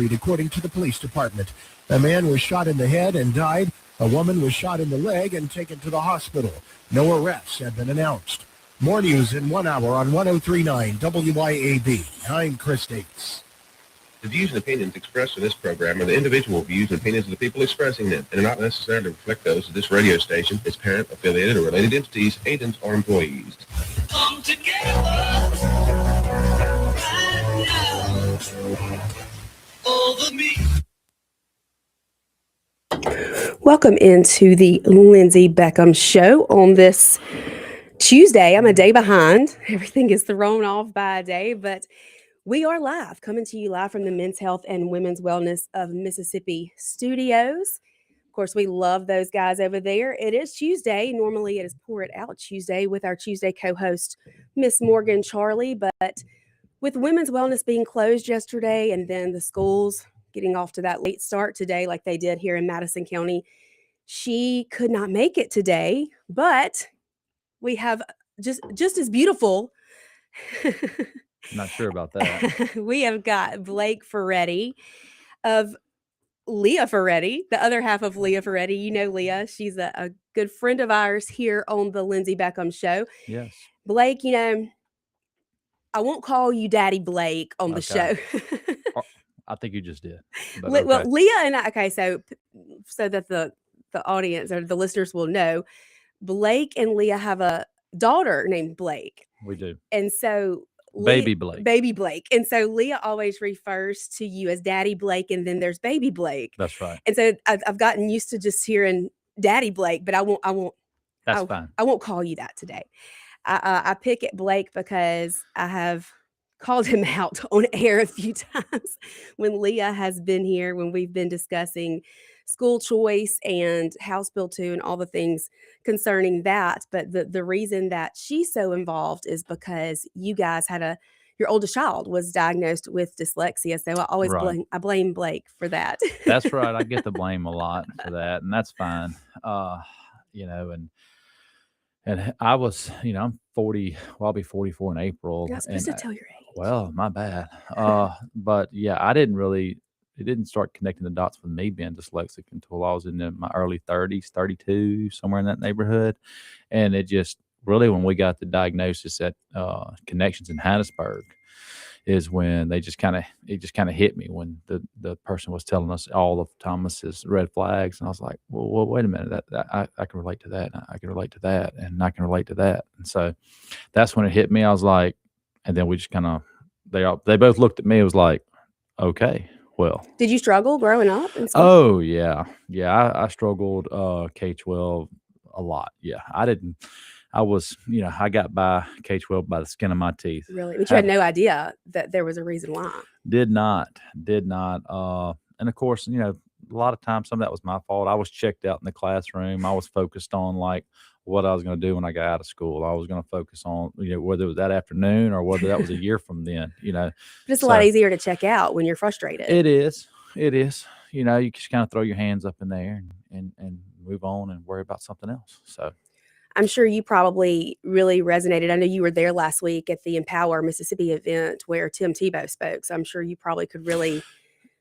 according to the police department. A man was shot in the head and died. A woman was shot in the leg and taken to the hospital. No arrests have been announced. More news in 1 hour on 103.9 WYAB. I'm Chris Davis. The views and opinions expressed in this program are the individual views and opinions of the people expressing them and are not necessarily reflect those of this radio station, its parent, affiliated, or related entities, agents, or employees. Come together right now over me. Welcome into the Lindsey Beckham Show on this Tuesday. I'm a day behind. Everything is thrown off by a day, but we are live, coming to you live from the Men's Health and Women's Wellness of Mississippi studios. Of course, we love those guys over there. It is Tuesday. Normally, it is Pour It Out Tuesday with our Tuesday co-host, Miss Morgan Charleigh. But with Women's Wellness being closed yesterday and then the schools getting off to that late start today like they did here in Madison County, she could not make it today. But we have just as beautiful... Not sure about that. We have got Blake Ferretti of Leah Ferretti, the other half of Leah Ferretti. You know Leah. She's a good friend of ours here on the Lindsey Beckham Show. Yes. Blake, you know, I won't call you Daddy Blake on the show. I think you just did. Well, Leah and I, okay, so that the audience or the listeners will know, Blake and Leah have a daughter named Blake. We do. And so Baby Blake. And so Leah always refers to you as Daddy Blake, and then there's Baby Blake. That's right. And so I've gotten used to just hearing Daddy Blake, but I won't. That's fine. I won't call you that today. I pick at Blake because I have called him out on air a few times when Leah has been here, when we've been discussing school choice and House Bill 2 and all the things concerning that. But the reason that she's so involved is because you guys had your oldest child was diagnosed with dyslexia. So I always blame Blake for that. That's right. I get the blame a lot for that, and that's fine. And I was, I'm 40. Well, I'll be 44 in April. You're not supposed to tell your age. Well, my bad. But yeah, it didn't start connecting the dots with me being dyslexic until I was in my early 30s, 32, somewhere in that neighborhood. And it just really, when we got the diagnosis at Connections in Hattiesburg, is when it just kind of hit me when the person was telling us all of Thomas's red flags. And I was like, well, wait a minute, that I can relate to that. And I can relate to that. And I can relate to that. And so that's when it hit me. I was like, and then we just kind of, they both looked at me. It was like, okay. Well, did you struggle growing up? Oh yeah. I struggled K-12 a lot. Yeah, I got by K-12 by the skin of my teeth. Really, but you had no idea that there was a reason why. Did not. And of course, a lot of times some of that was my fault. I was checked out in the classroom. I was focused on like what I was going to do when I got out of school. I was going to focus on, whether it was that afternoon or whether that was a year from then, But it's a lot easier to check out when you're frustrated. It is. You just kind of throw your hands up in there and move on and worry about something else. So I'm sure you probably really resonated. I know you were there last week at the Empower Mississippi event where Tim Tebow spoke. So I'm sure you probably could really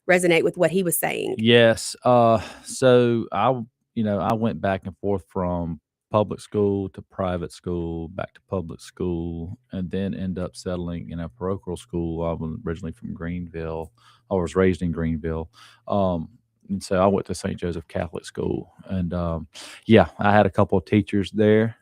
resonate with what he was saying. Yes. So I went back and forth from public school to private school, back to public school, and then end up settling in a parochial school. I was originally from Greenville. I was raised in Greenville. And so I went to St. Joseph Catholic School. And I had a couple of teachers there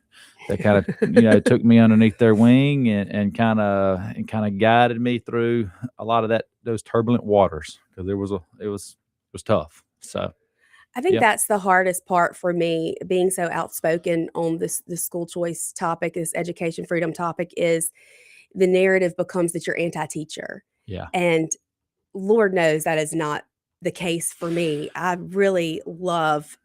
that kind of, took me underneath their wing and kind of guided me through a lot of those turbulent waters, because it was tough. So I think that's the hardest part for me, being so outspoken on this school choice topic, this education freedom topic, is the narrative becomes that you're anti-teacher. Yeah. And Lord knows that is not the case for me. I really love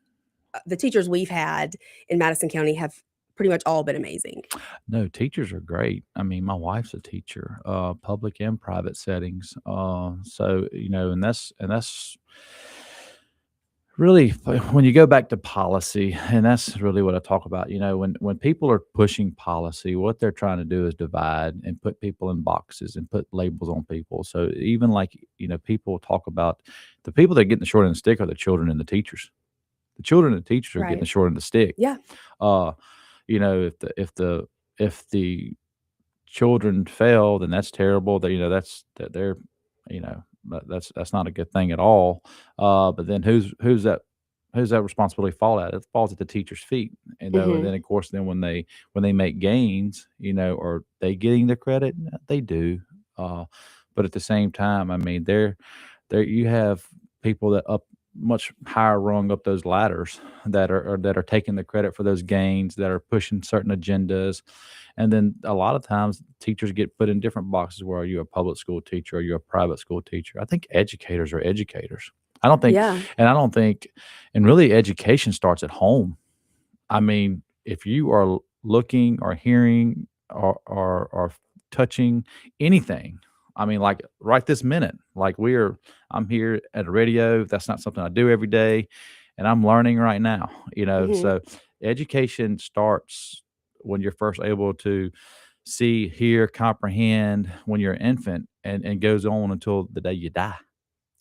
the teachers we've had in Madison County have pretty much all been amazing. No, teachers are great. I mean, my wife's a teacher, public and private settings. So, and that's really, when you go back to policy, and that's really what I talk about, when people are pushing policy, what they're trying to do is divide and put people in boxes and put labels on people. So even like, people talk about the people that are getting the short end of the stick are the children and the teachers. The children and the teachers are getting the Right. short end of the stick. Yeah. If the children fail, then that's terrible. That's not a good thing at all. But then who's that responsibility fall at? It falls at the teacher's feet. And then of course, then when they make gains, are they getting the credit? They do. But at the same time, I mean, there you have people that up much higher rung up those ladders that are taking the credit for those gains, that are pushing certain agendas. And then a lot of times teachers get put in different boxes. Where are you a public school teacher? Are you a private school teacher? I think educators are educators. I don't think, and really education starts at home. I mean, if you are looking or hearing or touching anything, I mean, like right this minute, like I'm here at a radio. That's not something I do every day. And I'm learning right now, so education starts when you're first able to see, hear, comprehend when you're an infant, and goes on until the day you die.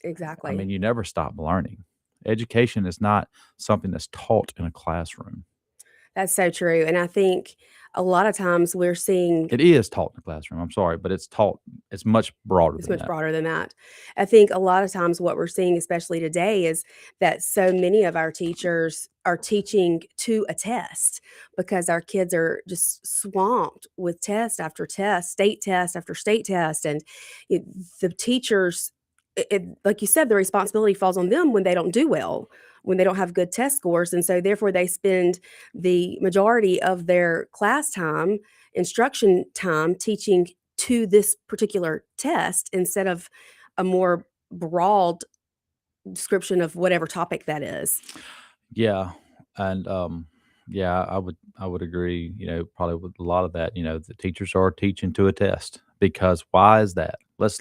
I Exactly. mean, you never stop learning. Education is not something that's taught in a classroom. That's so true. And I think a lot of times we're seeing It is taught in the classroom. I'm sorry, but it's much broader it's than much that. broader than that. I think a lot of times what we're seeing, especially today, is that so many of our teachers are teaching to a test because our kids are just swamped with test after test, state test after state test. And it, the teachers, like you said, the responsibility falls on them when they don't do well, when they don't have good test scores. And so therefore they spend the majority of their class time, instruction time, teaching to this particular test instead of a more broad description of whatever topic that is. Yeah, and yeah, I would agree. Probably with a lot of that. The teachers are teaching to a test, because why is that? Let's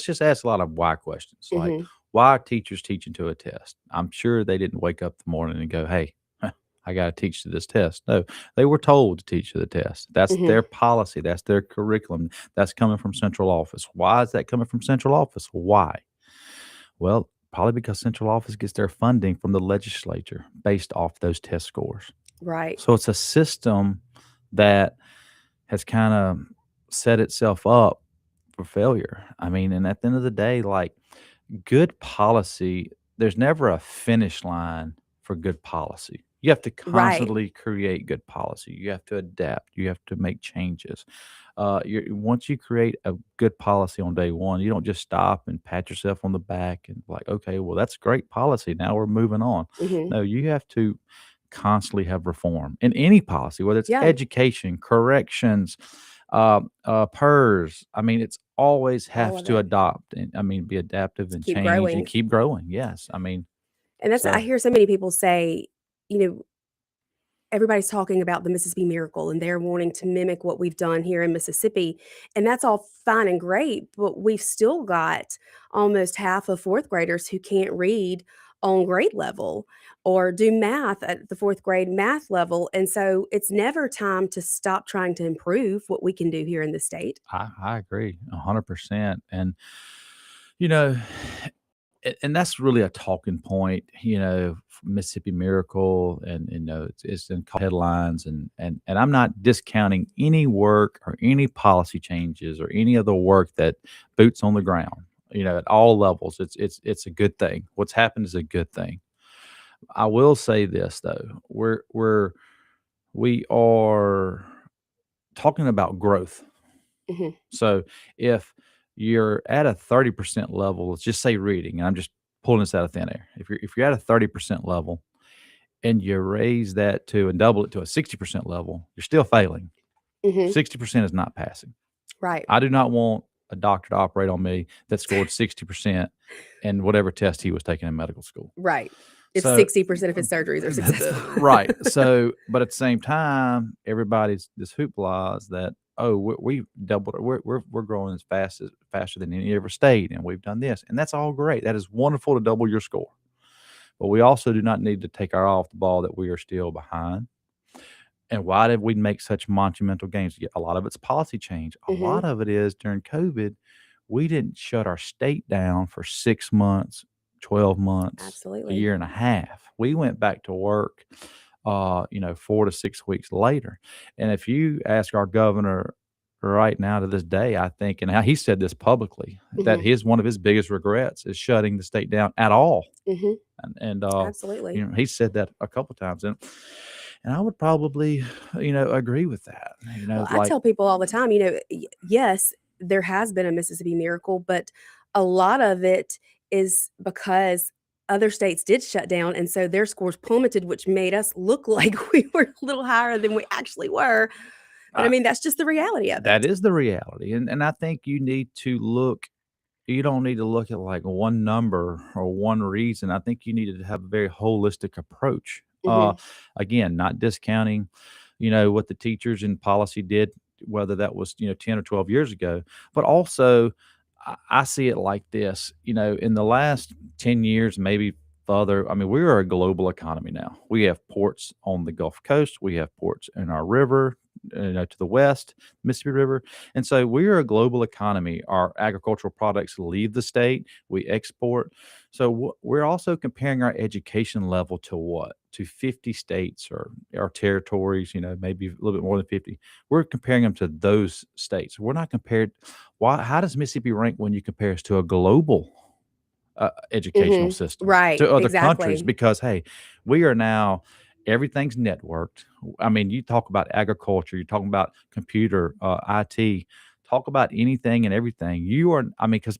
just ask a lot of why questions. Like, Mhm. why are teachers teaching to a test? I'm sure they didn't wake up in the morning and go, "Hey, I got to teach to this test." No, they were told to teach to the test. That's Mhm. their policy. That's their curriculum. That's coming from central office. Why is that coming from central office? Why? Well, probably because central office gets their funding from the legislature based off those test scores. Right. So it's a system that has kind of set itself up for failure. I mean, and at the end of the day, like, good policy, there's never a finish line for good policy. You have to Right. constantly create good policy. You have to adapt. You have to make changes. Once you create a good policy on day one, you don't just stop and pat yourself on the back and like, okay, well, that's great policy. Now we're moving on. Mhm. No, you have to constantly have reform in any policy, whether it's Yeah. education, corrections, PERS. I mean, it's always All has of to it. adopt and be adaptive and Keep change and growing. keep growing. Yes. I mean, And that's I so hear so many people say, you know, everybody's talking about the Mississippi Miracle and they're wanting to mimic what we've done here in Mississippi. And that's all fine and great, but we've still got almost half of fourth graders who can't read on grade level or do math at the fourth grade math level. And so it's never time to stop trying to improve what we can do here in the state. I agree 100%. And, you know, and that's really a talking point, Mississippi Miracle, and it's in headlines, and I'm not discounting any work or any policy changes or any other work that boots on the ground. At all levels, it's a good thing. What's happened is a good thing. I will say this though, we are talking about growth. Mhm. So if you're at a 30% level, let's just say reading, and I'm just pulling this out of thin air. If you're at a 30% level and you raise that to and double it to a 60% level, you're still failing. Mhm. 60% is not passing. Right. I do not want a doctor to operate on me that scored 60% in whatever test he was taking in medical school. Right. If So 60% of his surgeries are successful. right. So, but at the same time, everybody's this hoopla is that, oh, we doubled it. We're growing faster than any other state, and we've done this, and that's all great. That is wonderful to double your score. but we also do not need to take our eye off the ball that we are still behind. And why did we make such monumental gains? Yeah, a lot of it's policy change. A lot of it is during COVID, we didn't shut our state down for 6 months, 12 months, a Absolutely. year and a half. We went back to work, 4 to 6 weeks later. And if you ask our governor right now to this day, I think, and he said this publicly, that one of his biggest regrets is shutting the state down at all. And Absolutely. he said that a couple times, and I would probably, agree with that. Well, I tell people all the time, yes, there has been a Mississippi miracle, but a lot of it is because other states did shut down, and so their scores plummeted, which made us look like we were a little higher than we actually were. But I mean, that's just the reality of it. That is the reality, and I think you need to look. You don't need to look at like one number or one reason. I think you need to have a very holistic approach. Again, not discounting, what the teachers in policy did, whether that was, 10 or 12 years ago, but also I see it like this, in the last 10 years, maybe further. I mean, we are a global economy now. We have ports on the Gulf Coast. We have ports in our river, to the west, Mississippi River. And so we are a global economy. Our agricultural products leave the state. We export. So we're also comparing our education level to what? To 50 states or territories, maybe a little bit more than 50. We're comparing them to those states. We're not compared. How does Mississippi rank when you compare us to a global educational system, Right, to other exactly. countries? Because, hey, we are now, everything's networked. I mean, you talk about agriculture, you're talking about computer, IT, talk about anything and everything. Because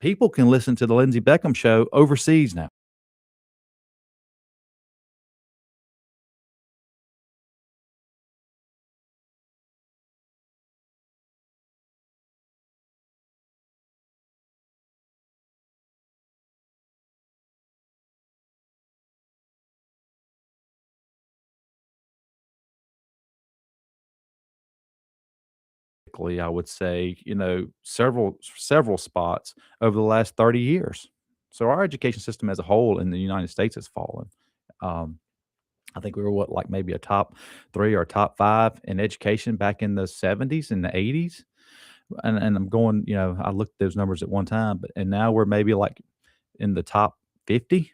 people can listen to the Lindsey Beckham Show overseas now. I would say, several spots over the last 30 years. So our education system as a whole in the United States has fallen. I think we were like maybe a top 3 or top 5 in education back in the 70s and the 80s. And I'm going, I looked at those numbers at one time, and now we're maybe like in the top 50,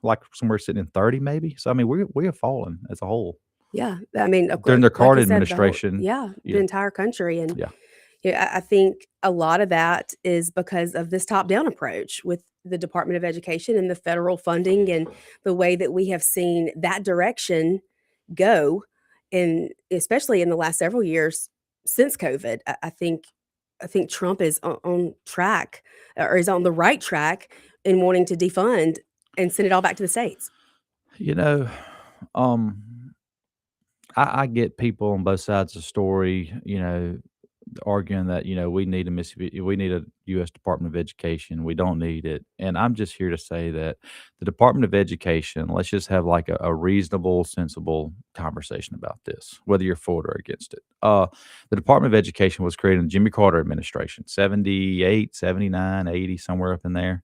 like somewhere sitting in 30 maybe. So I mean, we have fallen as a whole. Yeah, I mean, of During course, the Carter like you said, administration. the entire country, and Yeah. I think a lot of that is because of this top-down approach with the Department of Education and the federal funding and the way that we have seen that direction go, and especially in the last several years since COVID. I think Trump is on track, or is on the right track in wanting to defund and send it all back to the states. I get people on both sides of the story, arguing that, we need a U.S. Department of Education. We don't need it. And I'm just here to say that the Department of Education, let's just have like a reasonable, sensible conversation about this, whether you're for it or against it. The Department of Education was created in the Jimmy Carter administration, 78, 79, 80, somewhere up in there.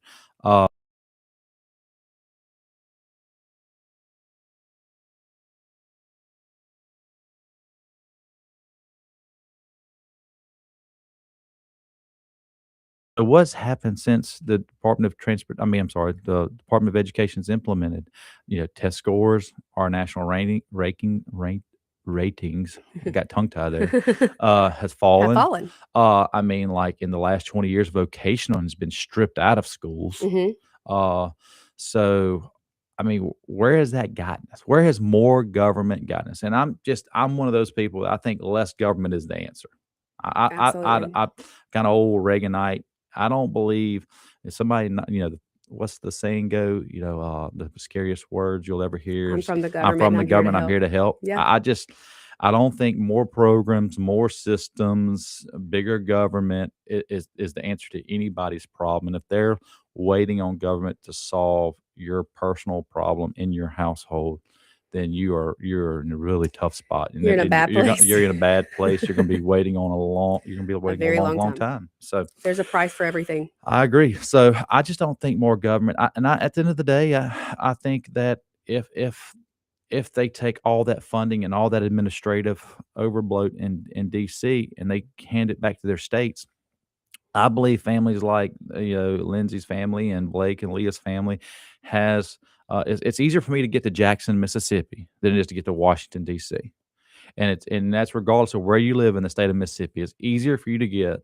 What's happened since the Department of the Department of Education's implemented, test scores, our national ratings, I got tongue tied there, has fallen. Have fallen. I mean, like in the last 20 years, vocational has been stripped out of schools. So, I mean, where has that gotten us? Where has more government gotten us? And I'm one of those people that I think less government is the answer. Absolutely. I kind of old Reaganite. I don't believe if somebody, what's the saying go? The scariest words you'll ever hear I'm is, from the "I'm from the government. I'm help." here to help." Yeah. I don't think more programs, more systems, bigger government is the answer to anybody's problem. And if they're waiting on government to solve your personal problem in your household, then you're in a really tough spot. And You're in a bad place. You're in a bad place. You're going to be waiting on a very long time. So there's a price for everything. I agree. So I just don't think more government. At the end of the day, I think that if they take all that funding and all that administrative overbloat in DC and they hand it back to their states, I believe families like Lindsey's family and Blake and Leah's family has it's easier for me to get to Jackson, Mississippi than it is to get to Washington D.C. And that's regardless of where you live in the state of Mississippi. It's easier for you to get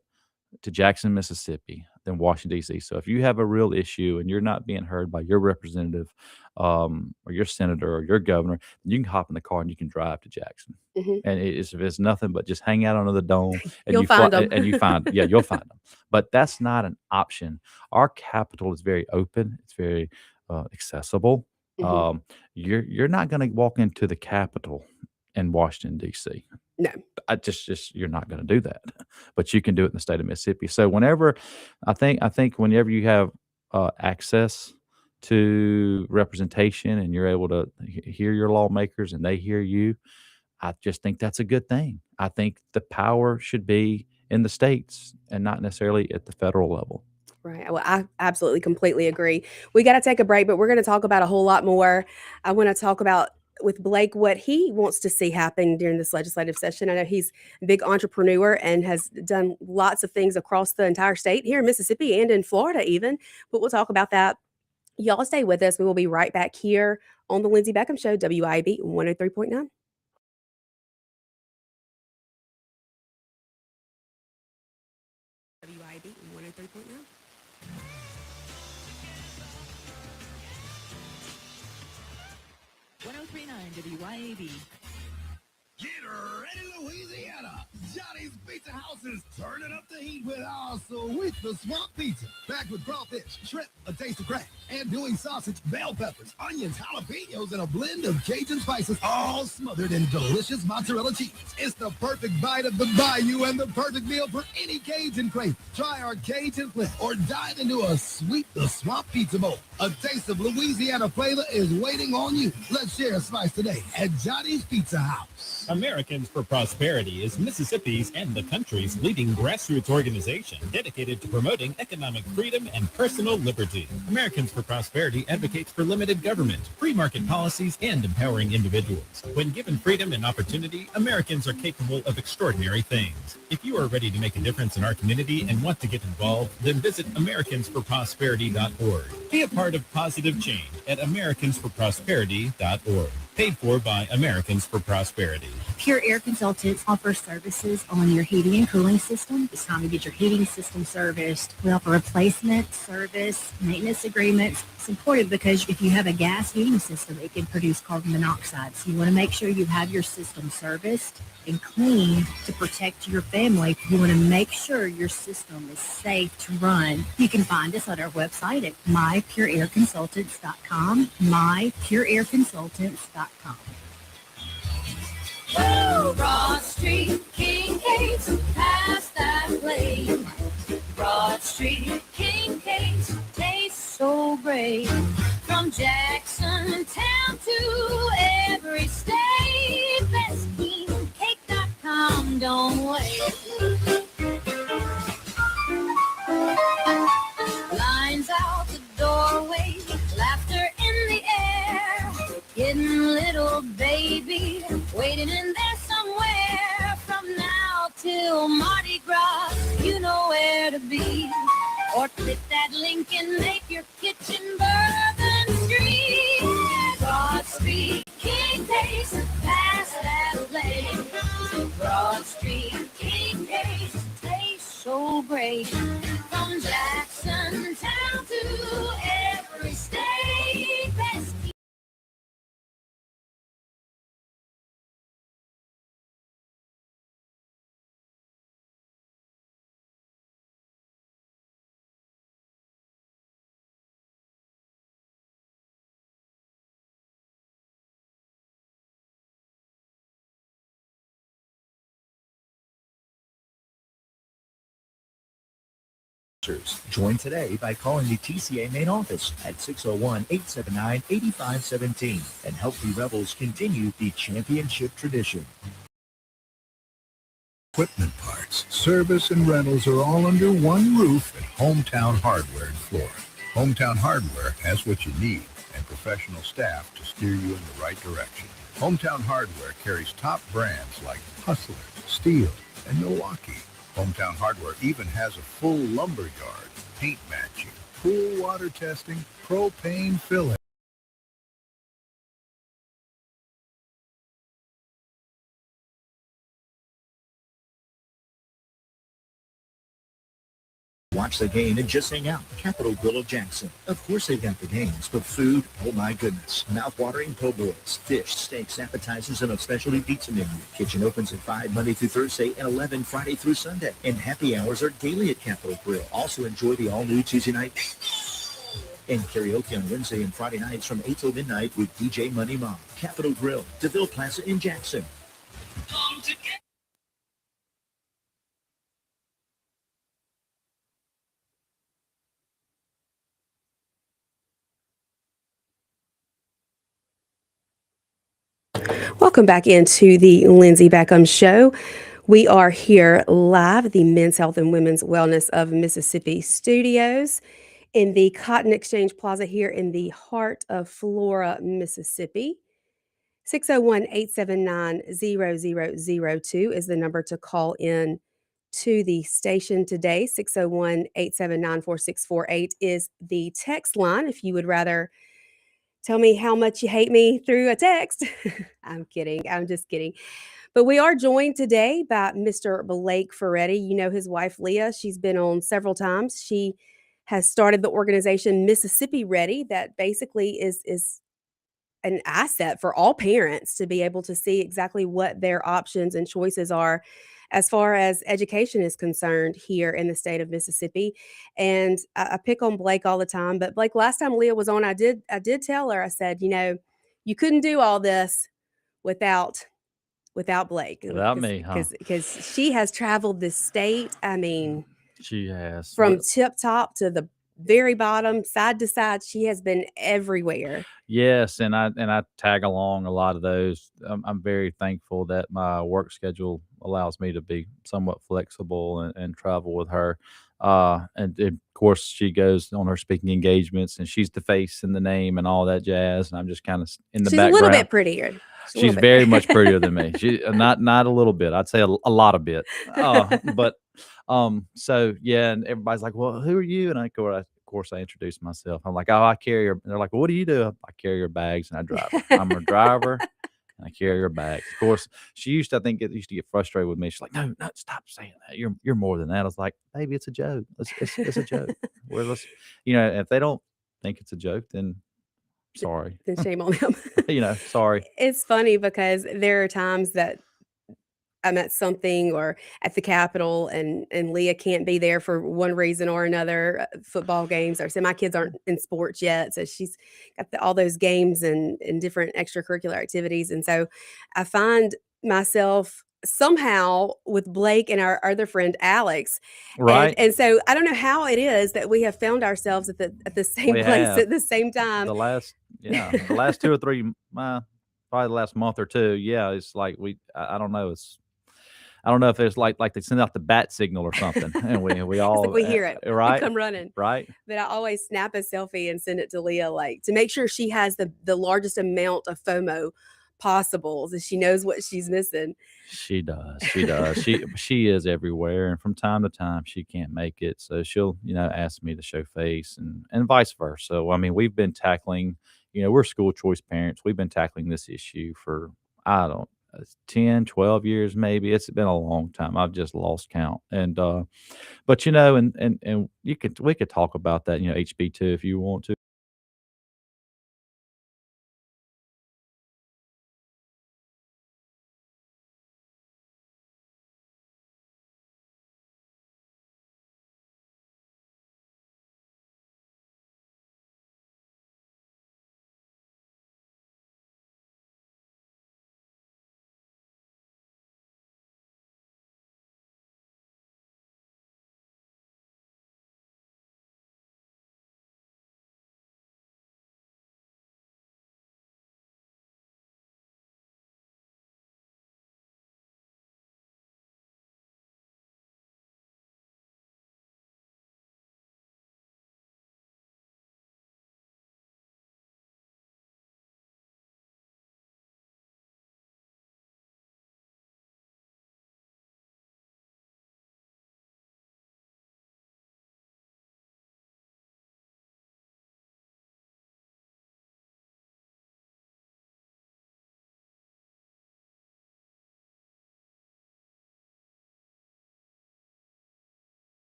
to Jackson, Mississippi than Washington, D.C. So if you have a real issue and you're not being heard by your representative or your senator or your governor, you can hop in the car and you can drive to Jackson. Mm-hmm. And it's nothing but just hang out under the dome and You'll find them. and you find, yeah, you'll find them. But that's not an option. Our capital is very open. It's very accessible. Mm-hmm. You're not going to walk into the Capitol in Washington, D.C. No. I just you're not going to do that, but you can do it in the state of Mississippi. So whenever I think whenever you have access to representation and you're able to hear your lawmakers and they hear you, I just think that's a good thing. I think the power should be in the states and not necessarily at the federal level. Right. Well, I absolutely completely agree. We got to take a break, but we're going to talk about a whole lot more. I want to talk about with Blake what he wants to see happen during this legislative session. I know he's a big entrepreneur and has done lots of things across the entire state, here in Mississippi and in Florida even, but we'll talk about that. Y'all stay with us. We will be right back here on the Lindsey Beckham Show, WIB 103.9. WIB 103.9. WYAB. Get ready, Louisiana! Johnny's Pizza House is turning up the heat with our sweet the swamp pizza. Packed with crawfish, shrimp, a taste of crack, andouille sausage, bell peppers, onions, jalapenos, and a blend of Cajun spices, all smothered in delicious mozzarella cheese. It's the perfect bite of the bayou and the perfect meal for any Cajun crave. Try our Cajun flip or dive into a sweet the swamp pizza bowl. A taste of Louisiana flavor is waiting on you. Let's share a slice today at Johnny's Pizza House. Americans for Prosperity is Mississippi's and the country's leading grassroots organization dedicated to promoting economic freedom and personal liberty. Americans for Prosperity advocates for limited government, free market policies, and empowering individuals. When given freedom and opportunity, Americans are capable of extraordinary things. If you are ready to make a difference in our community and want to get involved, then visit AmericansForProsperity.org. Be a part of positive change at AmericansForProsperity.org. Paid for by Americans for Prosperity. Pure Air Consultants offer services on your heating and cooling system. It's time to get your heating system serviced. We offer replacement, service, maintenance agreements. It's important because if you have a gas heating system, it can produce carbon monoxide. So you want to make sure you have your system serviced and clean to protect your family. You want to make sure your system is safe to run. You can find us on our website at mypureairconsultants.com, mypureairconsultants.com. Oh, Broad Street, King Kate's, past that place. Broad Street, King Kate's, tastes so great. From Jackson Town to every state, best KingCake.com, don't wait. Lines out the doorway, laughter in the air, hidden little baby waiting in there somewhere. From now till Mardi Gras, you know where to be. Or click that link and make your kitchen Bourbon Street. Broad Street, King Taste, past that place. Broad Street, King Taste, tastes so great. From Jackson Town to every state, best answers. Join today by calling the TCA main office at 601-879-8517 and help the Rebels continue the championship tradition. Equipment parts, service, and rentals are all under one roof at Hometown Hardware in Florida. Hometown Hardware has what you need and professional staff to steer you in the right direction. Hometown Hardware carries top brands like Hustler, Steel, and Milwaukee. Hometown Hardware even has a full lumber yard, paint matching, pool water testing, propane filling. Watch the game and just hang out. Capitol Grill of Jackson. Of course they've got the games, but food, oh my goodness. Mouth-watering po' boys, fish, steaks, appetizers, and a specialty pizza menu. Kitchen opens at 5 Monday through Thursday and 11 Friday through Sunday. And happy hours are daily at Capitol Grill. Also enjoy the all-new Tuesday night and karaoke on Wednesday and Friday nights from 8 till midnight with DJ Money Mom. Capitol Grill, DeVille Plaza in Jackson. Come together. Welcome back into the Lindsey Beckham Show. We are here live at the Men's Health and Women's Wellness of Mississippi studios in the Cotton Exchange Plaza here in the heart of Flora, Mississippi. 601-879-0002 is the number to call in to the station today. 601-879-4648 is the text line if you would rather tell me how much you hate me through a text. I'm kidding. I'm just kidding. But we are joined today by Mr. Blake Ferretti. You know his wife, Leah. She's been on several times. She has started the organization Mississippi Ready that basically is an asset for all parents to be able to see exactly what their options and choices are as far as education is concerned here in the state of Mississippi. And I pick on Blake all the time, but Blake, last time Leah was on, I did tell her, I said, you know, you couldn't do all this without Blake. Without me, huh? Because she has traveled this state. I mean, She has. from tip top to the very bottom, side to side. She has been everywhere. Yes, and I tag along a lot of those. I'm very thankful that my work schedule allows me to be somewhat flexible and travel with her. And of course, she goes on her speaking engagements, and she's the face and the name and all that jazz. And I'm just kind of in the She's background. a little bit prettier. She's very much prettier than me. She not a little bit. I'd say a lot of bit. But so yeah, and everybody's like, "Well, who are you?" And of course, I introduce myself. I'm like, "Oh, I carry her." They're like, well, "What do you do?" I carry her bags and I drive her. I'm her driver and I carry her bags. Of course, she used to get frustrated with me. She's like, "No, stop saying that. You're more than that." I was like, "Baby, it's a joke. It's a joke. If they don't think it's a joke, then sorry. Then shame on them. Sorry." It's funny because there are times that I'm at something or at the Capitol and Leah can't be there for one reason or another, football games, or say my kids aren't in sports yet. So she's got all those games and different extracurricular activities. And so I find myself somehow with Blake and our other friend, Alex. Right. And so I don't know how it is that we have found ourselves at the same We place have. at the same time. The last 2 or 3, probably the last month or two. Yeah, it's like I don't know. I don't know if it's like they send out the bat signal or something, and we all It's like we hear it, right? we come running, right? But I always snap a selfie and send it to Leah, like to make sure she has the largest amount of FOMO possible, so she knows what she's missing. She does. She is everywhere, and from time to time she can't make it, so she'll ask me to show face, and vice versa. So I mean, we've been tackling. We're school choice parents. We've been tackling this issue for 10, 12 years, maybe. It's been a long time. I've just lost count. And but and we could talk about that, HB2 if you want to.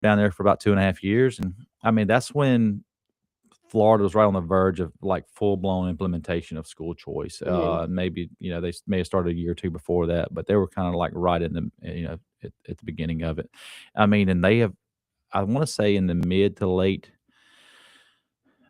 down there for about 2.5 years. And I mean, that's when Florida was right on the verge of like full blown implementation of school choice. Maybe, they may have started a year or two before that, but they were kind of like right in the, at the beginning of it. I mean, and they have, I want to say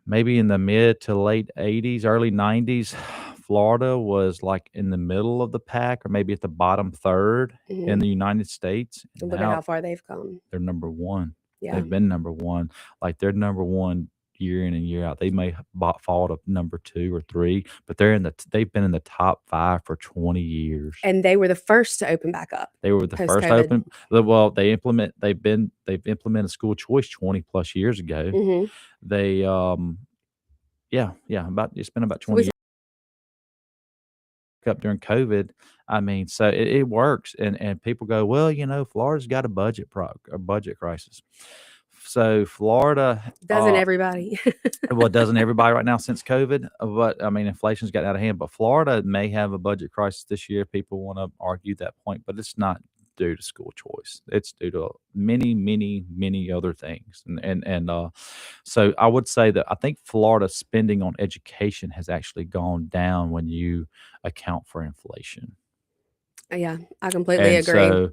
maybe in the mid to late 80s, early 90s, Florida was like in the middle of the pack or maybe at the bottom third in the United States. Look at how far they've come. They're number one. Yeah. They've been number one. Like they're number one year in and year out. They may fall to number 2 or 3, but they've been in the top 5 for 20 years. And they were the first to open back up. They were the first to open. Well, they've implemented school choice 20 plus years ago. They it's been about 20 years up during COVID. I mean, so it works, and people go, well, Florida's got a budget crisis. So Florida doesn't everybody. Well, it doesn't everybody right now since COVID. But I mean, inflation's gotten out of hand. But Florida may have a budget crisis this year. People want to argue that point, but it's not due to school choice. It's due to many, many, many other things. And so I would say that I think Florida's spending on education has actually gone down when you account for inflation. Yeah, I completely agree.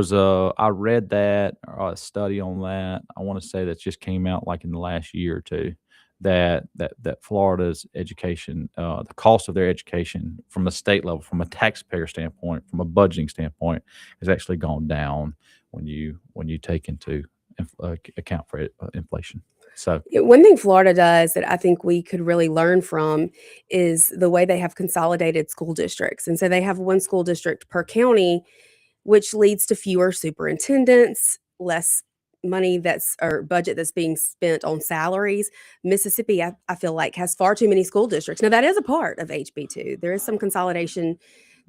So I read that a study on that. I want to say that just came out like in the last year or two, that Florida's education, the cost of their education from a state level, from a taxpayer standpoint, from a budgeting standpoint, has actually gone down when you take into account for inflation. So one thing Florida does that I think we could really learn from is the way they have consolidated school districts. And so they have one school district per county, which leads to fewer superintendents, less money or budget that's being spent on salaries. Mississippi, I feel like, has far too many school districts. Now, that is a part of HB2. There is some consolidation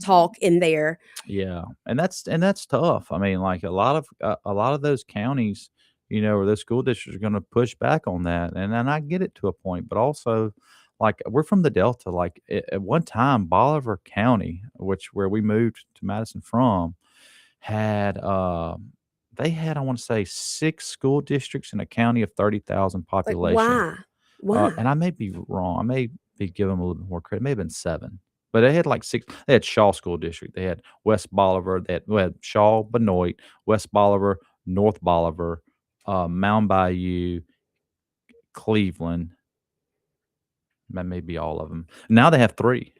talk in there. Yeah, and that's tough. I mean, like a lot of those counties, or those school districts are going to push back on that. And I get it to a point, but also like we're from the Delta, like at one time, Bolivar County, where we moved to Madison from, had, I want to say 6 school districts in a county of 30,000 population. Like, why? And I may be wrong. I may be giving them a little bit more credit. It may have been 7. But they had like 6. They had Shaw School District. They had West Bolivar. They had Shaw, Benoit, West Bolivar, North Bolivar, Mound Bayou, Cleveland. That may be all of them. Now they have 3.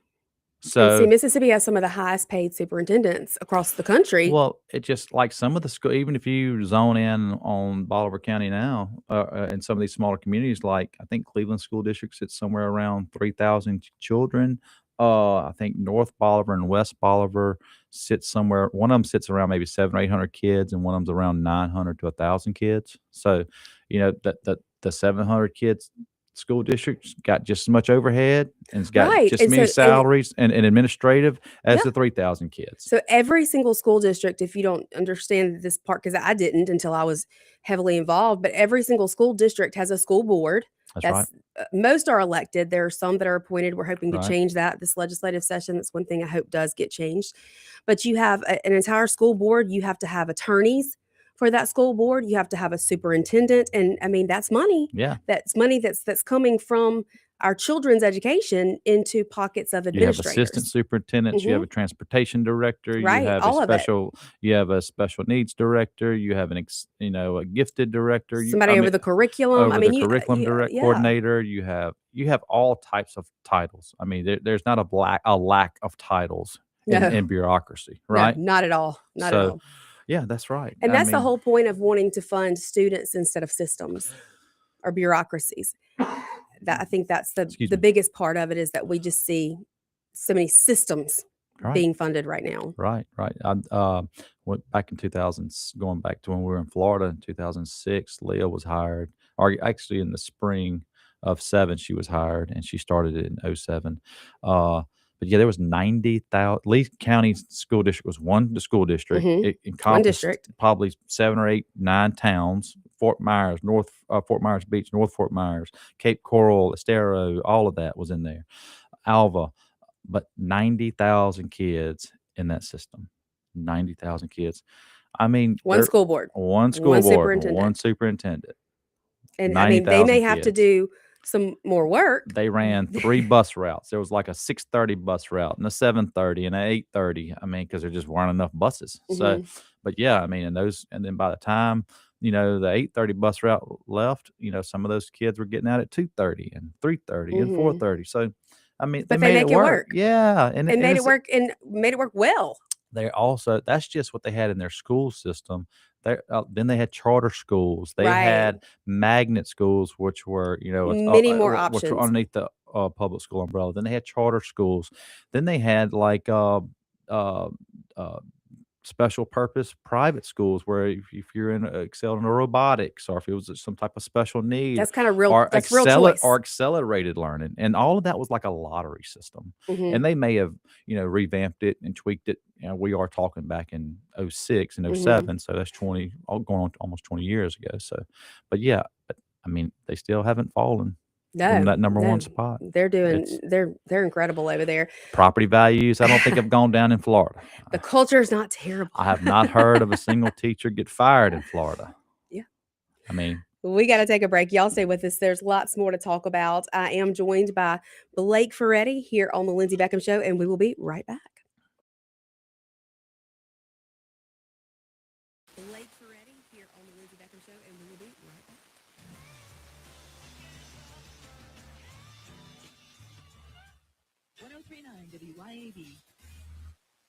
So see, Mississippi has some of the highest paid superintendents across the country. Well, it just like some of the school, even if you zone in on Bolivar County now, in some of these smaller communities, like I think Cleveland School District sits somewhere around 3,000 children. I think North Bolivar and West Bolivar sits somewhere. One of them sits around maybe 700 or 800 kids, and one of them's around 900 to 1,000 kids. So, that the 700 kids school district's got just as much overhead and it's got just as many salaries and administrative as the 3,000 kids. So every single school district, if you don't understand this part, because I didn't until I was heavily involved, but every single school district has a school board. That's right. Most are elected. There are some that are appointed. We're hoping to change that this legislative session. That's one thing I hope does get changed. But you have an entire school board. You have to have attorneys for that school board. You have to have a superintendent. And I mean, that's money. Yeah. That's money that's coming from our children's education into pockets of administrators. You have assistant superintendents, you have a transportation director, Right, you have a special needs director, you have a gifted director, somebody over the curriculum. Curriculum coordinator. You have all types of titles. I mean, there's not a lack of titles in bureaucracy, right? No, not at all. Not at all. Yeah, that's right. And that's the whole point of wanting to fund students instead of systems or bureaucracies. That I think that's the biggest part of it, is that we just see so many systems being funded right now. Right. I went back in 2000, going back to when we were in Florida in 2006. Leah was hired, or actually in the spring of 7, she was hired, and she started it in 2007. But yeah, there was 90,000. Lee County School District was one school district. It encompassed one district, probably 7 or 8, 9 towns. Fort Myers, Fort Myers Beach, North Fort Myers, Cape Coral, Estero, all of that was in there. Alva, but 90,000 kids in that system. 90,000 kids. I mean, One school board, one school one board, superintendent. one superintendent. And I mean, they may 90,000 have to kids. do some more work. They ran 3 bus routes. There was like a 6:30 bus route and a 7:30 and an 8:30. I mean, because there just weren't enough buses. So, but yeah, I mean, and then by the time, the 8:30 bus route left, some of those kids were getting out at 2:30 and 3:30 and 4:30. So, I mean, but they made make it work. Yeah. And made it work well. They also, that's just what they had in their school system. Then they had charter schools. They had magnet schools, which were, many more options, which were underneath the public school umbrella. Then they had charter schools. Then they had like special purpose private schools where if you're excelling in robotics, or if it was some type of special need, that's kind of real. That's real choice. Or accelerated learning, and all of that was like a lottery system. And they may have revamped it and tweaked it. We are talking back in 06 and 07, so that's going on almost 20 years ago. So, but yeah, I mean, they still haven't fallen. From that number one spot. They're they're incredible over there. Property values, I don't think have gone down in Florida. The culture is not terrible. I have not heard of a single teacher get fired in Florida. Yeah. I mean, we got to take a break. Y'all stay with us. There's lots more to talk about. I am joined by Blake Ferretti here on the Lindsey Beckham Show, and we will be right back. Blake Ferretti here on the Lindsey Beckham Show, and we will be right back. 103.9 WYAB.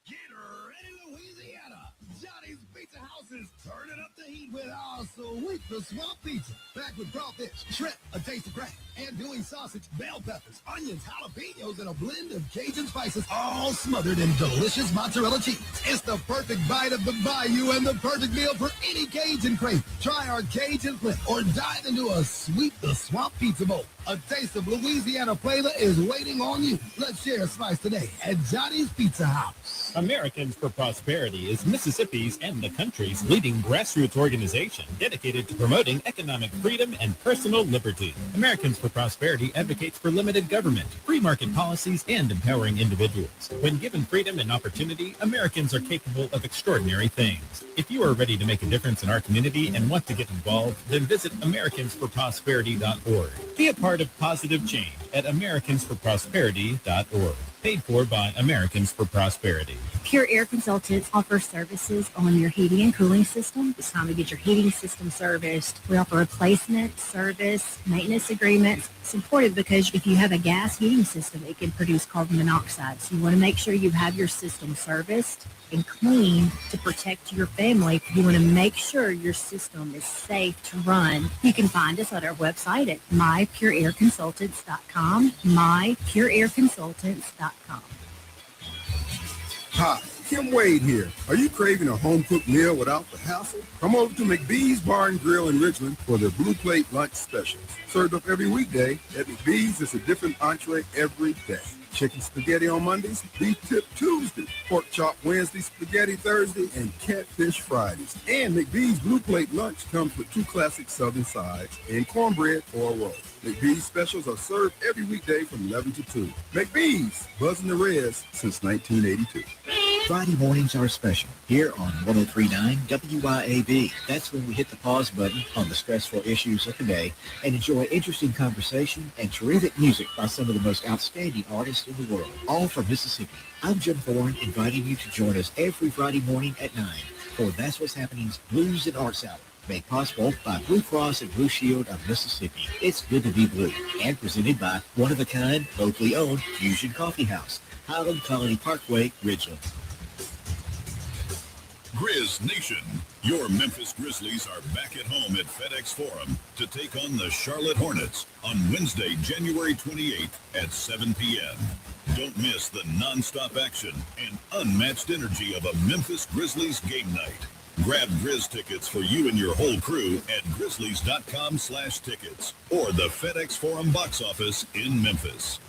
Get ready, Louisiana! Johnny's Pizza House is turning up the heat with our sweet the swamp pizza. Back with crawfish, shrimp, a taste of crack, andouille sausage, bell peppers, onions, jalapenos, and a blend of Cajun spices, all smothered in delicious mozzarella cheese. It's the perfect bite of the bayou and the perfect meal for any Cajun crave. Try our Cajun flip or dive into a sweet the swamp pizza bowl. A taste of Louisiana flavor is waiting on you. Let's share a slice today at Johnny's Pizza House. Americans for Prosperity is Mississippi's and the country's leading grassroots organization dedicated to promoting economic freedom and personal liberty. Americans for Prosperity advocates for limited government, free market policies, and empowering individuals. When given freedom and opportunity, Americans are capable of extraordinary things. If you are ready to make a difference in our community and want to get involved, then visit AmericansForProsperity.org. Be a part of positive change at AmericansForProsperity.org. Paid for by Americans for Prosperity. Pure Air Consultants offers services on your heating and cooling system. It's time to get your heating system serviced. We offer replacement, service, maintenance agreements. It's important because if you have a gas heating system, it can produce carbon monoxide. So you want to make sure you have your system serviced and clean to protect your family. You want to make sure your system is safe to run. You can find us at our website at mypureairconsultants.com, mypureairconsultants.com. Hi, Kim Wade here. Are you craving a home-cooked meal without the hassle? Come over to McBee's Bar and Grill in Richmond for their Blue Plate lunch specials. Served up every weekday, at McBee's it's a different entree every day. Chicken spaghetti on Mondays, beef tip Tuesday, pork chop Wednesday, spaghetti Thursday, and catfish Fridays. And McBee's Blue Plate lunch comes with 2 classic southern sides and cornbread or a roll. McBee's specials are served every weekday from 11 to 2. McBee's, buzzing the res since 1982. Friday mornings are special here on 103.9 WYAB. That's when we hit the pause button on the stressful issues of the day and enjoy interesting conversation and terrific music by some of the most outstanding artists in the world, all from Mississippi. I'm Jim Thorne, inviting you to join us every Friday morning at 9 for That's What's Happening's Blues and Arts Hour, made possible by Blue Cross and Blue Shield of Mississippi. It's good to be blue, and presented by one-of-a-kind, locally owned Fusion Coffee House, Highland Colony Parkway, Ridgeland. Grizz Nation, your Memphis Grizzlies are back at home at FedEx Forum to take on the Charlotte Hornets on Wednesday, January 28th at 7 p.m. Don't miss the nonstop action and unmatched energy of a Memphis Grizzlies game night. Grab Grizz tickets for you and your whole crew at grizzlies.com/tickets or the FedEx Forum box office in Memphis.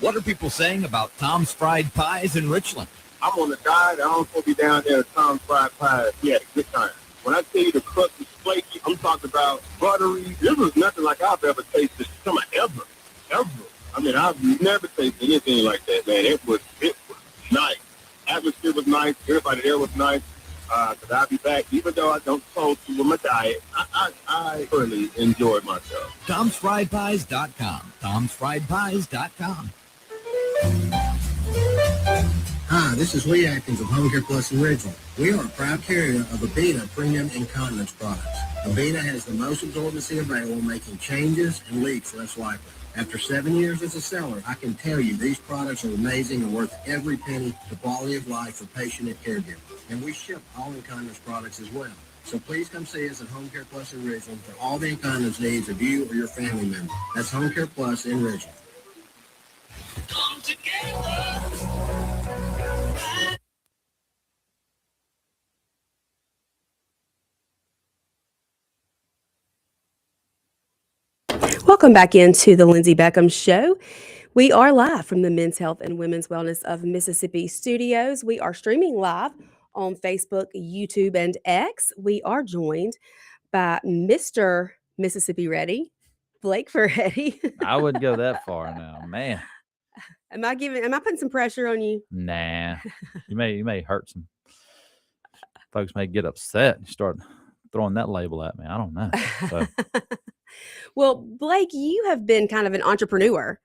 What are people saying about Tom's Fried Pies in Richland? I'm on a diet. I don't want to be down there at Tom's Fried Pies. We had a good time. When I tell you the crust is flaky, I'm talking about buttery. This was nothing like I've ever tasted. Ever. I mean, I've never tasted anything like that, man. It was nice. Atmosphere was nice. Everybody there was nice. Because I'll be back, even though I don't supposed to with my diet. I really enjoyed myself. Tom'sFriedPies.com. Tom'sFriedPies.com. Hi, this is Lee Atkins of Home Care Plus in Ridgeland. We are a proud carrier of Abita Premium Incontinence products. Abita has the most absorbency available, making changes and leaks less likely. After 7 years as a seller, I can tell you these products are amazing and worth every penny to quality of life for patient and caregiver. And we ship all incontinence products as well. So please come see us at Home Care Plus in Ridgeland for all the incontinence needs of you or your family member. That's Home Care Plus in Ridgeland. Come together. Welcome back into the Lindsey Beckham Show. We are live from the Men's Health and Women's Wellness of Mississippi studios. We are streaming live on Facebook, YouTube, and X. We are joined by Mr. Mississippi Ready, Blake Ferretti. I wouldn't go that far now, man. Am I putting some pressure on you? Nah, you may hurt some folks. May get upset and start throwing that label at me. I don't know. So. Well, Blake, you have been kind of an entrepreneur.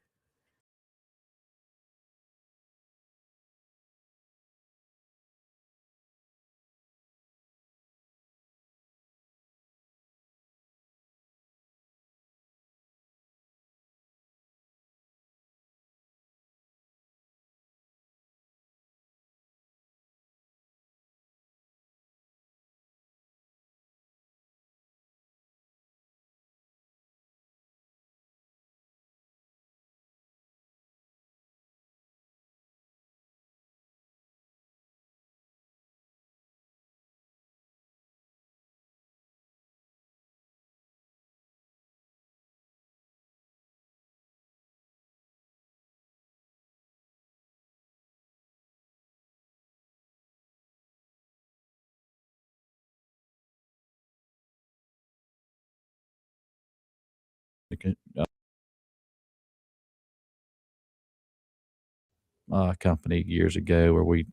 Company years ago where we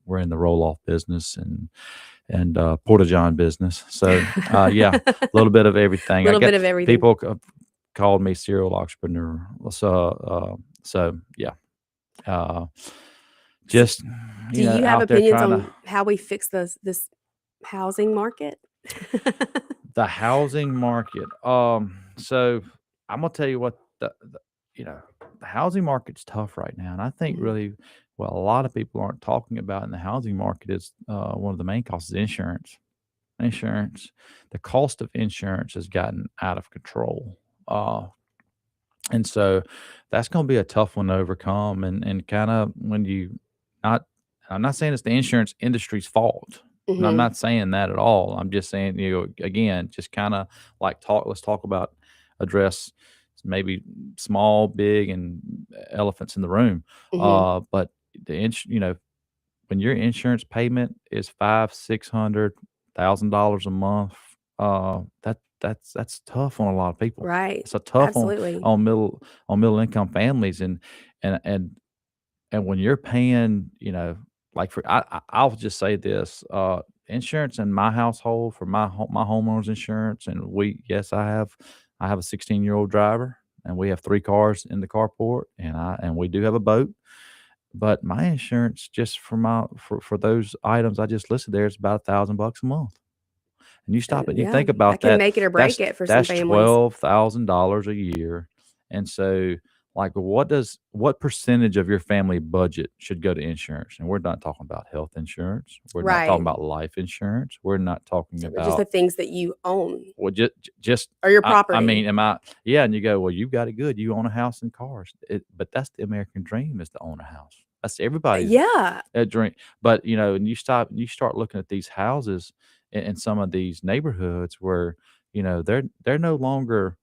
were in the roll-off business and Porta-John business. So yeah, a little bit of everything. A little bit of everything. People called me serial entrepreneur. So yeah. Just do you have opinions on how we fix this housing market? The housing market. So I'm gonna tell you what the housing market's tough right now, and I think really what a lot of people aren't talking about in the housing market is one of the main costs is insurance. The cost of insurance has gotten out of control, and so that's going to be a tough one to overcome. And kind of when I'm not saying it's the insurance industry's fault. And I'm not saying that at all. I'm just saying, again, just kind of like let's talk about address maybe small, big, and elephants in the room. But when your insurance payment is $500,000-$600,000 a month, that's tough on a lot of people. Right. It's a tough Absolutely. on middle income families, and when you're paying, like I'll just say this, insurance in my household for my homeowner's insurance, and I have a 16-year-old driver, and we have 3 cars in the carport, and we do have a boat. But my insurance just for those items I just listed there is about $1,000 a month. And you stop it, you think about that. Can make it or break it for some families. That's $12,000 a year. And so, like, what percentage of your family budget should go to insurance? And we're not talking about health insurance. We're not talking about life insurance. We're not talking about just the things that you own. Well, just or your property. I mean, and you go, well, you've got it good. You own a house and cars. But that's the American dream, is to own a house. That's everybody's dream. But and you start looking at these houses in some of these neighborhoods where they're no longer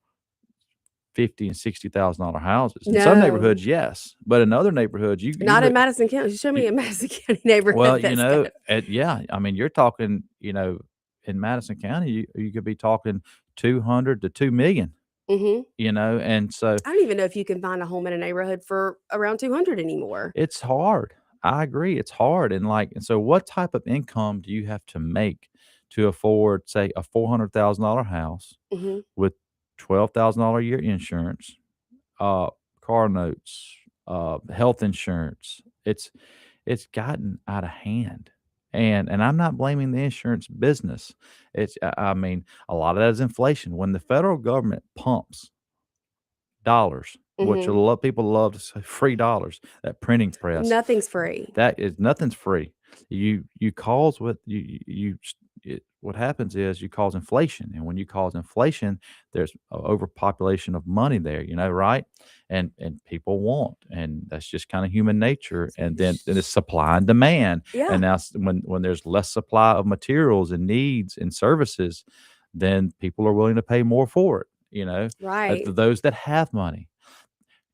$50,000 and $60,000 houses. In some neighborhoods, yes, but in other neighborhoods, in Madison County. Show me a Madison County neighborhood. Well, I mean, you're talking, in Madison County, you could be talking 200 to 2 million. And so I don't even know if you can find a home in a neighborhood for around 200 anymore. It's hard. I agree. It's hard. And so what type of income do you have to make to afford, say, a $400,000 house hmm with $12,000 a year insurance, car notes, health insurance? It's gotten out of hand. And I'm not blaming the insurance business. I mean, a lot of that is inflation. When the federal government pumps dollars, which a hmm lot of people love to say free dollars, that printing press, Nothing's free. that is nothing's free. You cause what what happens is you cause inflation, and when you cause inflation, there's a overpopulation of money there, right? And people want, and that's just kind of human nature. And then it's supply and demand, Yeah. and that's when there's less supply of materials and needs and services, then people are willing to pay more for it. Right. Those that have money.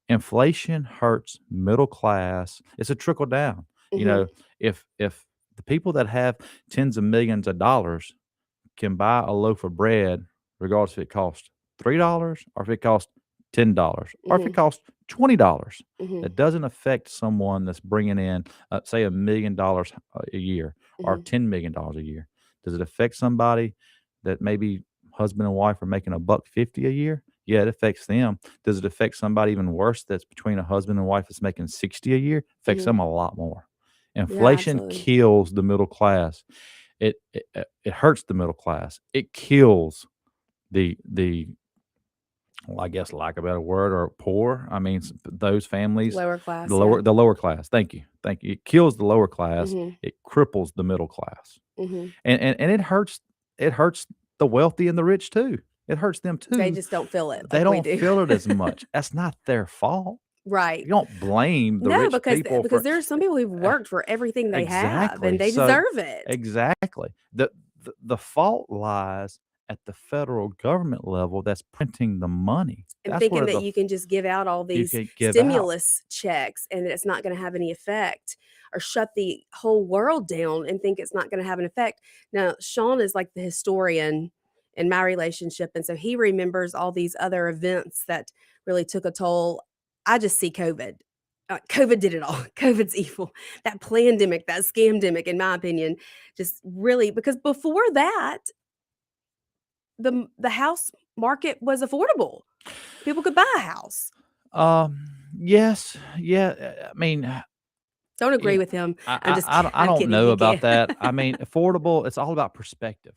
Inflation hurts middle class. It's a trickle down. hmm If the people that have tens of millions of dollars can buy a loaf of bread, regardless if it costs $3 or if it costs $10 or if it hmm costs $20, hmm that doesn't affect someone that's bringing in, say, $1 million a year or hmm $10 million a year. Does it affect somebody that maybe husband and wife are making $1.50 a year? Yeah, it affects them. Does it affect somebody even worse that's between a husband and wife that's making 60 a year? Affects hmm them a lot more. Yeah, Inflation absolutely. kills the middle class. It hurts the middle class. It kills the well, I guess, lack of a better word, or poor. I mean, those families, Lower class. the lower class. Thank you. It kills the lower class. hmm It cripples the middle class, hmm and it hurts. It hurts the wealthy and the rich too. It hurts them They too. just don't feel it They like we don't do. feel it as much. That's not their fault. Right. You don't blame the No, rich because people because for there are some people who've worked for everything they have, and exactly. they So deserve it. exactly the fault lies at the federal government level that's printing the money. And That's thinking where that you can just give out all you these can give out. stimulus checks and it's not going to have any effect, or shut the whole world down and think it's not going to have an effect. Now, Shaun is like the historian in my relationship. And so he remembers all these other events that really took a toll. I just see COVID. COVID did it all. COVID's evil. That pandemic, that scamdemic, in my opinion, just really, because before that, the house market was affordable. People could buy a house. Yes, yeah. I mean, Don't you agree know, with him. I I'm just I, I don't I I'm don't kidding. know You about can. that. I mean, affordable. It's all about perspective.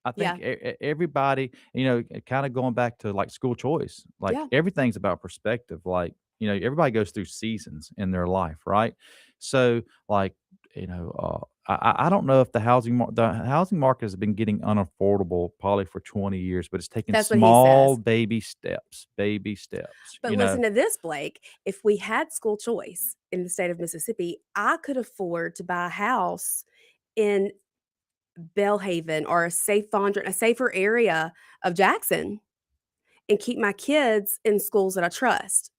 I Yeah. think everybody, kind of going back to like school choice, like Yeah. everything's about perspective. Like, everybody goes through seasons in their life, right? So, like, I don't know if the housing market has been getting unaffordable probably for 20 years, but it's taking That's what he says. small baby steps, baby steps. But listen to this, Blake. If we had school choice in the state of Mississippi, I could afford to buy a house in Belhaven or a safer area of Jackson, and keep my kids in schools that I trust.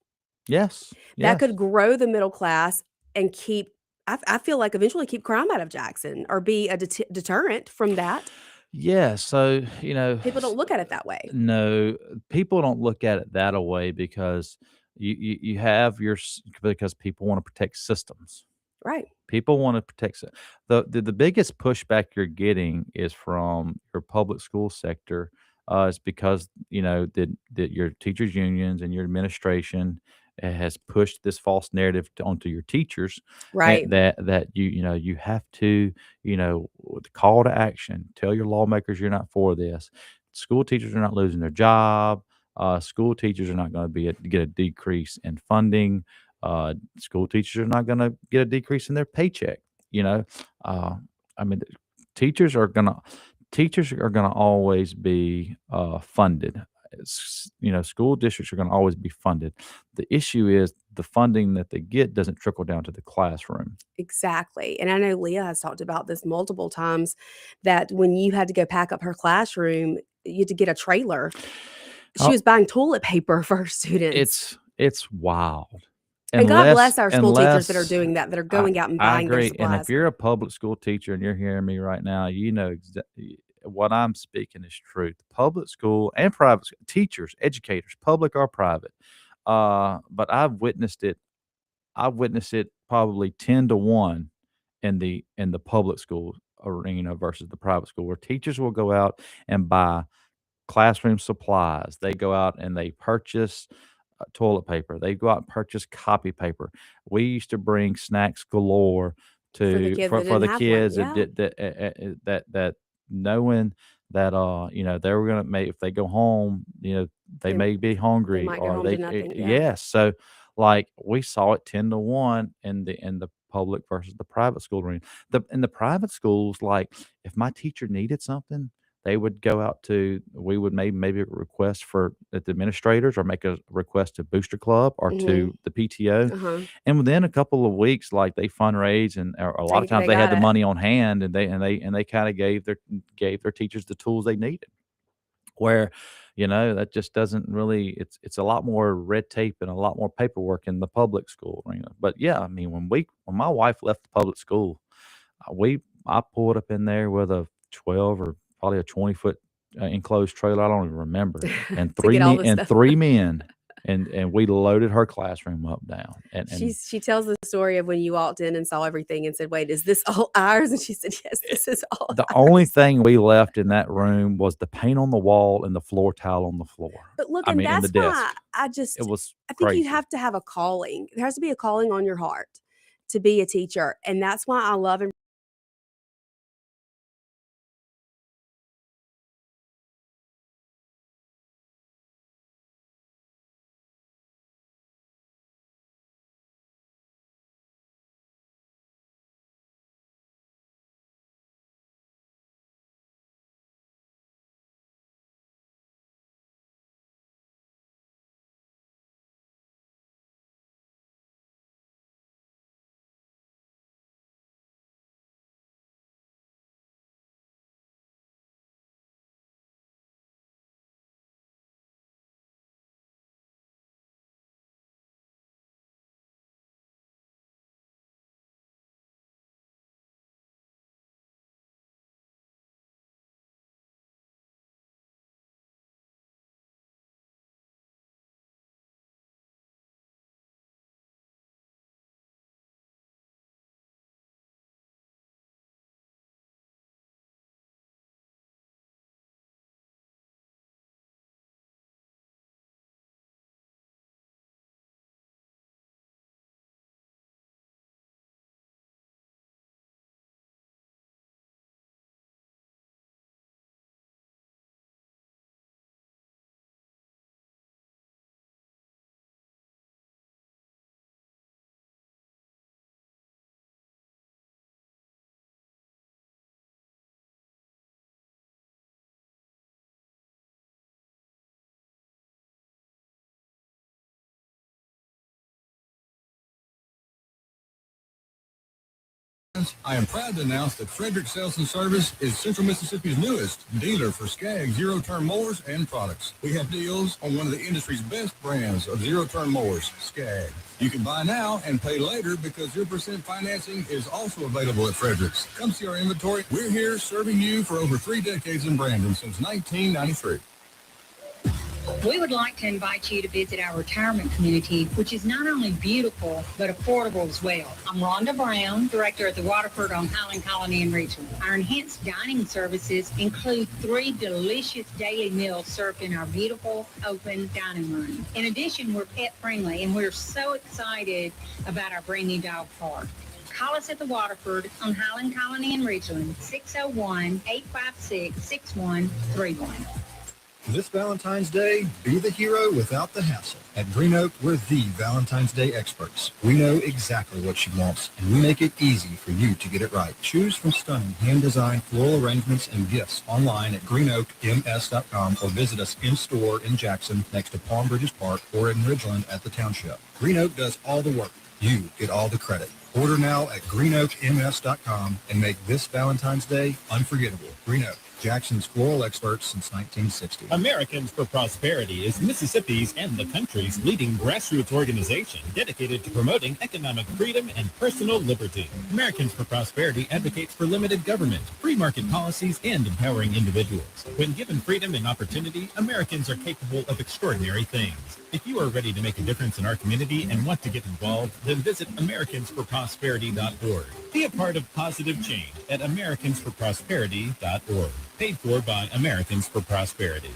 Yes, That yes. could grow the middle class and keep, I feel like, eventually keep crime out of Jackson, or be a deterrent from that. Yeah, so, People don't look at it that way. no, people don't look at it that way because you have because people want to protect systems. Right. People want to protect the biggest pushback you're getting is from your public school sector. It's because that your teachers unions and your administration has pushed this false narrative onto your teachers, Right. that you have to, with the call to action, tell your lawmakers you're not for this. School teachers are not losing their job. School teachers are not going to get a decrease in funding. School teachers are not going to get a decrease in their paycheck. You know, I mean, teachers are gonna always be funded. School districts are going to always be funded. The issue is the funding that they get doesn't trickle down to the classroom. Exactly. And I know Leah has talked about this multiple times, that when you had to go pack up her classroom, you had to get a trailer. She Oh. was buying toilet paper for her students. It's wild. And God bless our school teachers that are doing that are I going out and buying their agree, and if supplies. you're a public school teacher and you're hearing me right now, you know what I'm speaking is truth. Public school and private teachers, educators, public or private. But I've witnessed it probably 10-1 in the public school arena versus the private school, where teachers will go out and buy classroom supplies. They go out and they purchase toilet paper. They go out and purchase copy paper. We used to bring snacks galore For the to kids for, that for didn't the have one, kids yeah. that knowing that they were gonna make, if they go home, they may be hungry, might go or home to nothing, yeah. yes. So like we saw it 10-1 in the public versus the private school arena. In the private schools, like if my teacher needed something, they would go out to, we would maybe request for the administrators, or make a request to Booster Club or to the PTO. Uh-huh. And within a couple of weeks, like they fundraise, and a lot of times They they had got the it. money on hand, and they kind of gave their teachers the tools they needed. Where, that just doesn't really, it's a lot more red tape and a lot more paperwork in the public school arena. But yeah, I mean, when my wife left the public school, I pulled up in there with a 12 or probably a 20-foot enclosed trailer. I don't even remember. And To get all the stuff. three men, and we loaded her classroom up down. And She tells the story of when you walked in and saw everything and said, "Wait, is this all ours?" And she said, "Yes, this is all the ours." only thing we left in that room was the paint on the wall and the floor tile on the floor. But look, I and mean, and that's the why desk. It was I think crazy. you have to have a calling. There has to be a calling on your heart to be a teacher. And that's why I love and I am proud to announce that Frederick Sales and Service is Central Mississippi's newest dealer for Skag zero-turn mowers and products. We have deals on one of the industry's best brands of zero-turn mowers, Skag. You can buy now and pay later because 0% financing is also available at Frederick's. Come see our inventory. We're here serving you for over 3 decades in Brandon since 1993. We would like to invite you to visit our retirement community, which is not only beautiful, but affordable as well. I'm Rhonda Brown, director at the Waterford on Highland Colony in Richland. Our enhanced dining services include 3 delicious daily meals served in our beautiful open dining room. In addition, we're pet friendly, and we're so excited about our brand new dog park. Call us at the Waterford on Highland Colony in Richland, 601-856-6131. This Valentine's Day, be the hero without the hassle. At Green Oak, we're the Valentine's Day experts. We know exactly what she wants, and we make it easy for you to get it right. Choose from stunning hand-designed floral arrangements and gifts online at greenoakms.com, or visit us in-store in Jackson next to Palm Bridges Park, or in Ridgeland at the Township. Green Oak does all the work. You get all the credit. Order now at greenoakms.com and make this Valentine's Day unforgettable. Green Oak, Jackson's floral experts since 1960. Americans for Prosperity is Mississippi's and the country's leading grassroots organization dedicated to promoting economic freedom and personal liberty. Americans for Prosperity advocates for limited government, free market policies, and empowering individuals. When given freedom and opportunity, Americans are capable of extraordinary things. If you are ready to make a difference in our community and want to get involved, then visit AmericansForProsperity.org. Be a part of positive change at AmericansForProsperity.org. Paid for by Americans for Prosperity.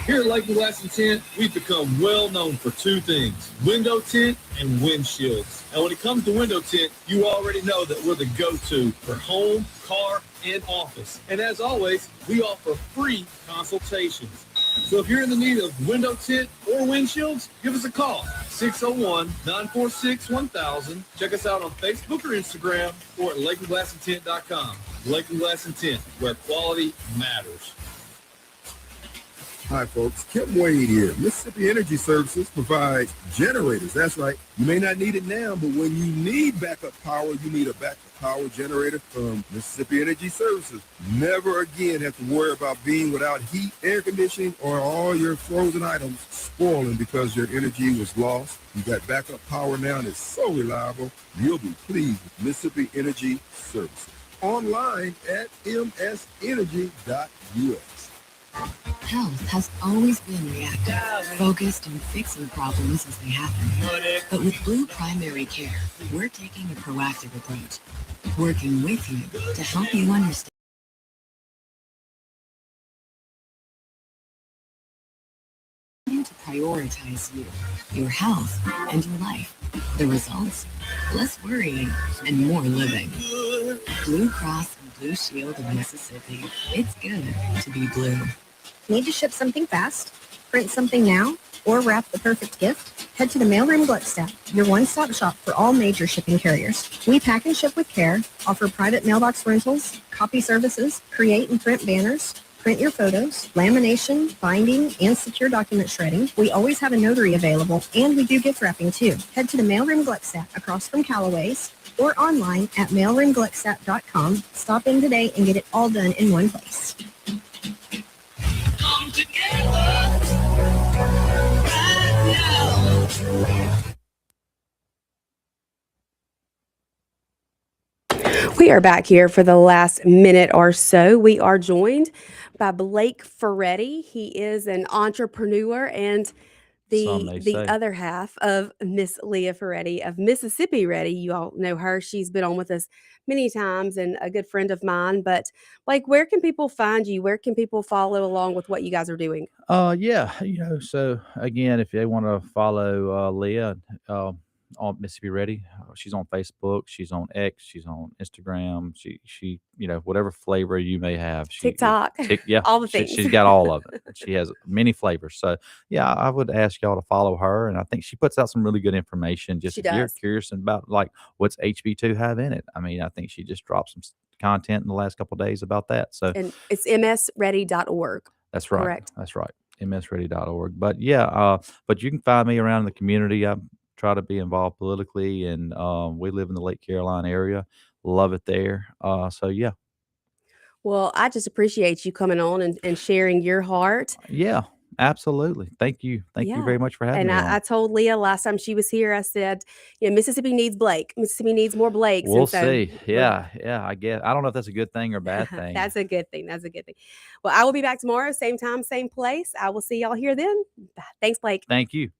Here at Lakeland Glass and Tint, we've become well known for two things: window tint and windshields. And when it comes to window tint, you already know that we're the go-to for home, car, and office. And as always, we offer free consultations. So if you're in the need of window tint or windshields, give us a call, 601-946-1000. Check us out on Facebook or Instagram or at LakelandGlassandTint.com. Lakeland Glass and Tint, where quality matters. Hi, folks. Kim Wade here. Mississippi Energy Services provides generators. That's right. You may not need it now, but when you need backup power, you need a backup power generator from Mississippi Energy Services. Never again have to worry about being without heat, air conditioning, or all your frozen items spoiling because your energy was lost. You got backup power now, and it's so reliable. You'll be pleased with Mississippi Energy Services. Online at msenergy.us. Health has always been reactive, focused on fixing problems as they happen. But with Blue Primary Care, we're taking a proactive approach, working with you to help you understand to prioritize you, your health, and your life. The results? Less worrying and more living. Blue Cross and Blue Shield of Mississippi. It's good to be blue. Need to ship something fast, print something now, or wrap the perfect gift? Head to the Mailroom Gluckstadt, your one-stop shop for all major shipping carriers. We pack and ship with care, offer private mailbox rentals, copy services, create and print banners, print your photos, lamination, binding, and secure document shredding. We always have a notary available, and we do gift wrapping too. Head to the Mailroom Gluckstadt across from Callaway's or online at mailroomgluckstadt.com. Stop in today and get it all done in one place. Come together right now. We are back here for the last minute or so. We are joined by Blake Ferretti. He is an entrepreneur and the other half of Miss Leah Ferretti of Mississippi Ready. You all know her. She's been on with us many times and a good friend of mine. But Blake, where can people find you? Where can people follow along with what you guys are doing? Yeah, so again, if they want to follow Leah on Mississippi Ready, she's on Facebook, she's on X, she's on Instagram, she whatever flavor you may have, TikTok, all the things. She's got all of it. She has many flavors. So yeah, I would ask y'all to follow her, and I think she puts out some really good information. Just if you're curious about like what's HB2 have in it. I mean, I think she just dropped some content in the last couple of days about that. So and it's msready.org. That's right. Correct. That's right. msready.org. But yeah, but you can find me around the community. I try to be involved politically, and we live in the Lake Carolina area. Love it there. So yeah. Well, I just appreciate you coming on and sharing your heart. Yeah, absolutely. Thank you. Thank you very much for having me. And I told Leah last time she was here, I said, Mississippi needs Blake. Mississippi needs more Blakes. We'll see. Yeah. I guess. I don't know if that's a good thing or bad thing. That's a good thing. That's a good thing. Well, I will be back tomorrow, same time, same place. I will see y'all here then. Thanks, Blake. Thank you.